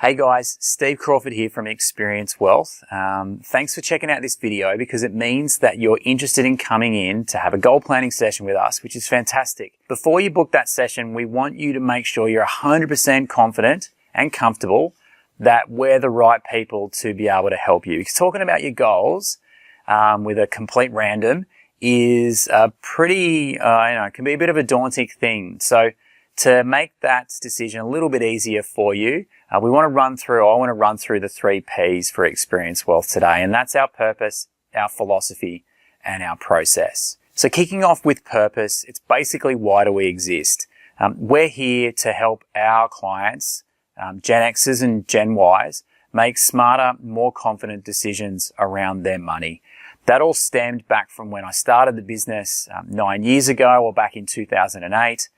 Hey guys, Steve Crawford here from Experience Wealth. Thanks for checking out this video because it means that you're interested in coming in to have a goal planning session with us, which is fantastic. Before you book that session, we want you to make sure you're 100% confident and comfortable that we're the right people to be able to help you. Because talking about your goals with a complete random is a pretty, can be a bit of a daunting thing. So to make that decision a little bit easier for you, I want to run through the 3 P's for Experience Wealth today, and that's our purpose, our philosophy, and our process. So kicking off with purpose, it's basically why do we exist? We're here to help our clients, Gen Xers and Gen Ys, make smarter, more confident decisions around their money. That all stemmed back from when I started the business 9 years ago, or back in 2008.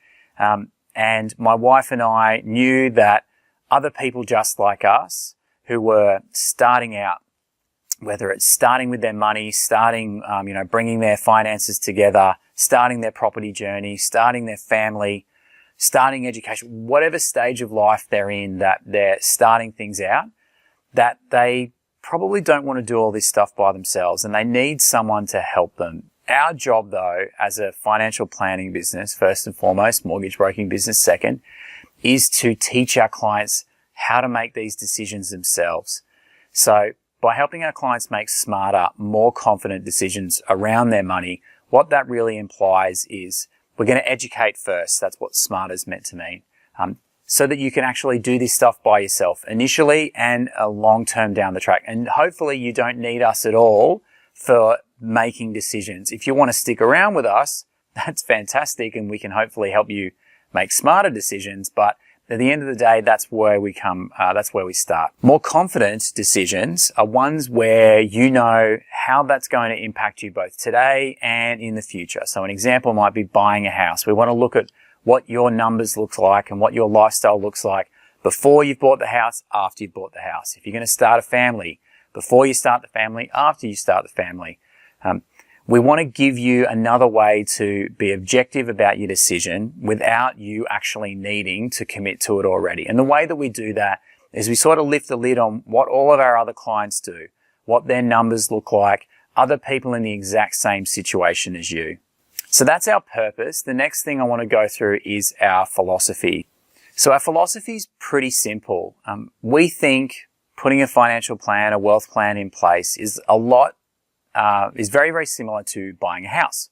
And my wife and I knew that other people just like us who were starting out, whether it's starting with their money, bringing their finances together, starting their property journey, starting their family, starting education, whatever stage of life they're in, that they're starting things out, that they probably don't want to do all this stuff by themselves and they need someone to help them. Our job, though, as a financial planning business, first and foremost, mortgage broking business second, is to teach our clients how to make these decisions themselves. So by helping our clients make smarter, more confident decisions around their money, what that really implies is we're going to educate first. That's what smart is meant to mean. So that you can actually do this stuff by yourself initially and a long term down the track. And hopefully you don't need us at all for making decisions. If you want to stick around with us, that's fantastic, and we can hopefully help you make smarter decisions. But at the end of the day, that's where we start. More confident decisions are ones where you know how that's going to impact you both today and in the future. So an example might be buying a house. We want to look at what your numbers look like and what your lifestyle looks like before you've bought the house, after you've bought the house. If you're going to start a family, before you start the family, after you start the family. We want to give you another way to be objective about your decision without you actually needing to commit to it already. And the way that we do that is we sort of lift the lid on what all of our other clients do, what their numbers look like, other people in the exact same situation as you. So that's our purpose. The next thing I want to go through is our philosophy. So our philosophy is pretty simple. We think putting a financial plan, a wealth plan in place is very, very similar to buying a house.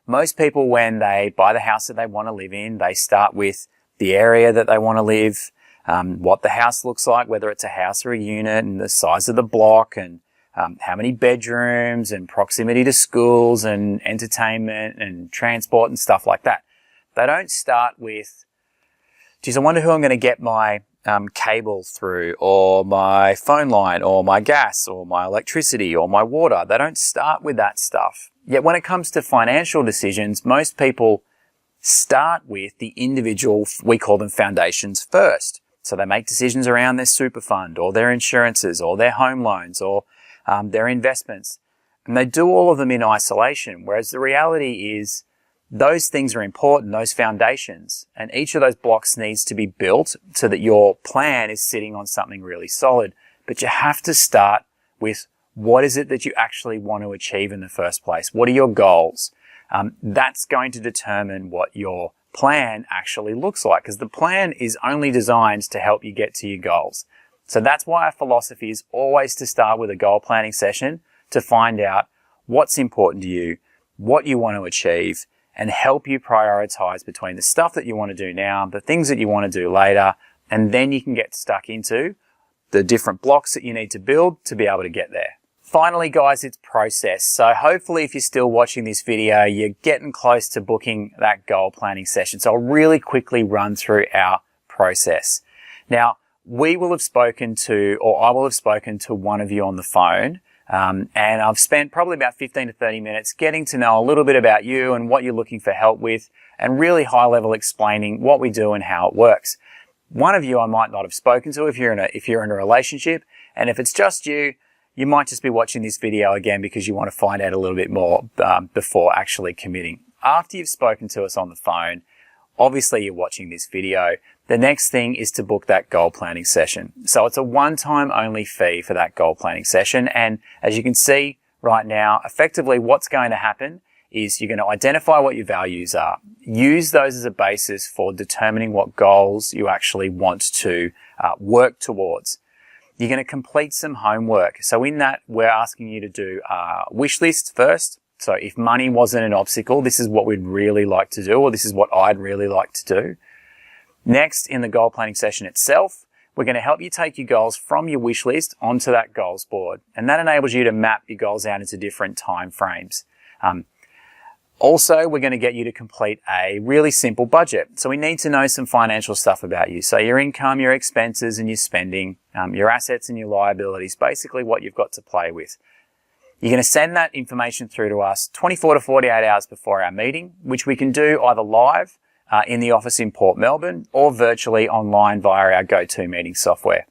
Most people, when they buy the house that they want to live in, they start with the area that they want to live, what the house looks like, whether it's a house or a unit, and the size of the block, and how many bedrooms, and proximity to schools, and entertainment, and transport, and stuff like that. They don't start with, geez, I wonder who I'm going to get my cable through, or my phone line, or my gas, or my electricity, or my water. They don't start with that stuff. Yet when it comes to financial decisions, most people start with the individual, we call them foundations first. So they make decisions around their super fund, or their insurances, or their home loans, or their investments. And they do all of them in isolation, whereas the reality is those things are important, those foundations, and each of those blocks needs to be built so that your plan is sitting on something really solid. But you have to start with what is it that you actually want to achieve in the first place? What are your goals? That's going to determine what your plan actually looks like, because the plan is only designed to help you get to your goals. So that's why our philosophy is always to start with a goal planning session to find out what's important to you, what you want to achieve, and help you prioritize between the stuff that you want to do now, the things that you want to do later, and then you can get stuck into the different blocks that you need to build to be able to get there. Finally, guys, it's process. So hopefully if you're still watching this video, you're getting close to booking that goal planning session. So I'll really quickly run through our process. Now, we will have spoken to, or I will have spoken to one of you on the phone. And I've spent probably about 15 to 30 minutes getting to know a little bit about you and what you're looking for help with, and really high level explaining what we do and how it works. One of you I might not have spoken to if you're in a relationship, and if it's just you, you might just be watching this video again because you want to find out a little bit more before actually committing. After you've spoken to us on the phone, obviously you're watching this video, The next thing is to book that goal planning session. So it's a one-time only fee for that goal planning session. And as you can see right now, effectively what's going to happen is you're going to identify what your values are. Use those as a basis for determining what goals you actually want to work towards. You're going to complete some homework. So in that, we're asking you to do a wish list first. So if money wasn't an obstacle, this is what we'd really like to do, or this is what I'd really like to do. Next, in the goal planning session itself, we're going to help you take your goals from your wish list onto that goals board. And that enables you to map your goals out into different time frames. Also, we're going to get you to complete a really simple budget. So we need to know some financial stuff about you. So your income, your expenses and your spending, your assets and your liabilities, basically what you've got to play with. You're going to send that information through to us 24 to 48 hours before our meeting, which we can do either live in the office in Port Melbourne or virtually online via our GoToMeeting software.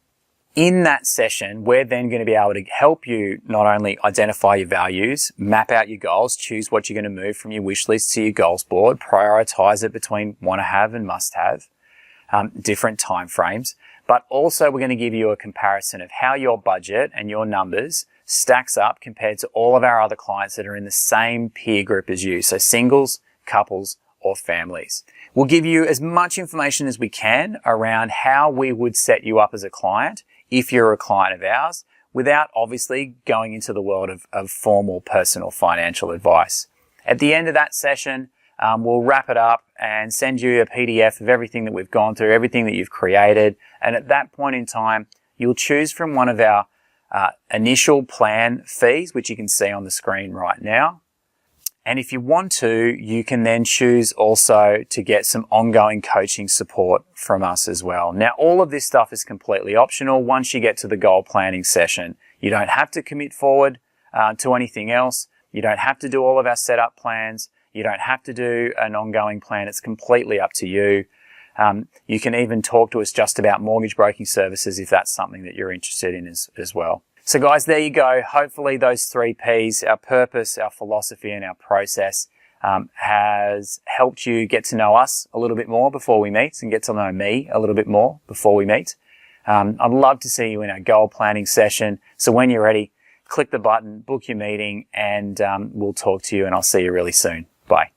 In that session, we're then going to be able to help you not only identify your values, map out your goals, choose what you're going to move from your wish list to your goals board, prioritize it between want to have and must have, different time frames, but also we're going to give you a comparison of how your budget and your numbers stacks up compared to all of our other clients that are in the same peer group as you. So singles, couples, or families. We'll give you as much information as we can around how we would set you up as a client if you're a client of ours, without obviously going into the world of formal personal financial advice. At the end of that session, we'll wrap it up and send you a PDF of everything that we've gone through, everything that you've created. And at that point in time, you'll choose from one of our initial plan fees, which you can see on the screen right now. And if you want to, you can then choose also to get some ongoing coaching support from us as well. Now, all of this stuff is completely optional once you get to the goal planning session. You don't have to commit forward to anything else. You don't have to do all of our setup plans. You don't have to do an ongoing plan. It's completely up to you. You can even talk to us just about mortgage broking services if that's something that you're interested in as well. So guys, there you go. Hopefully those 3 Ps, our purpose, our philosophy and our process, has helped you get to know us a little bit more before we meet and get to know me a little bit more before we meet. I'd love to see you in our goal planning session. So when you're ready, click the button, book your meeting, and we'll talk to you, and I'll see you really soon. Bye.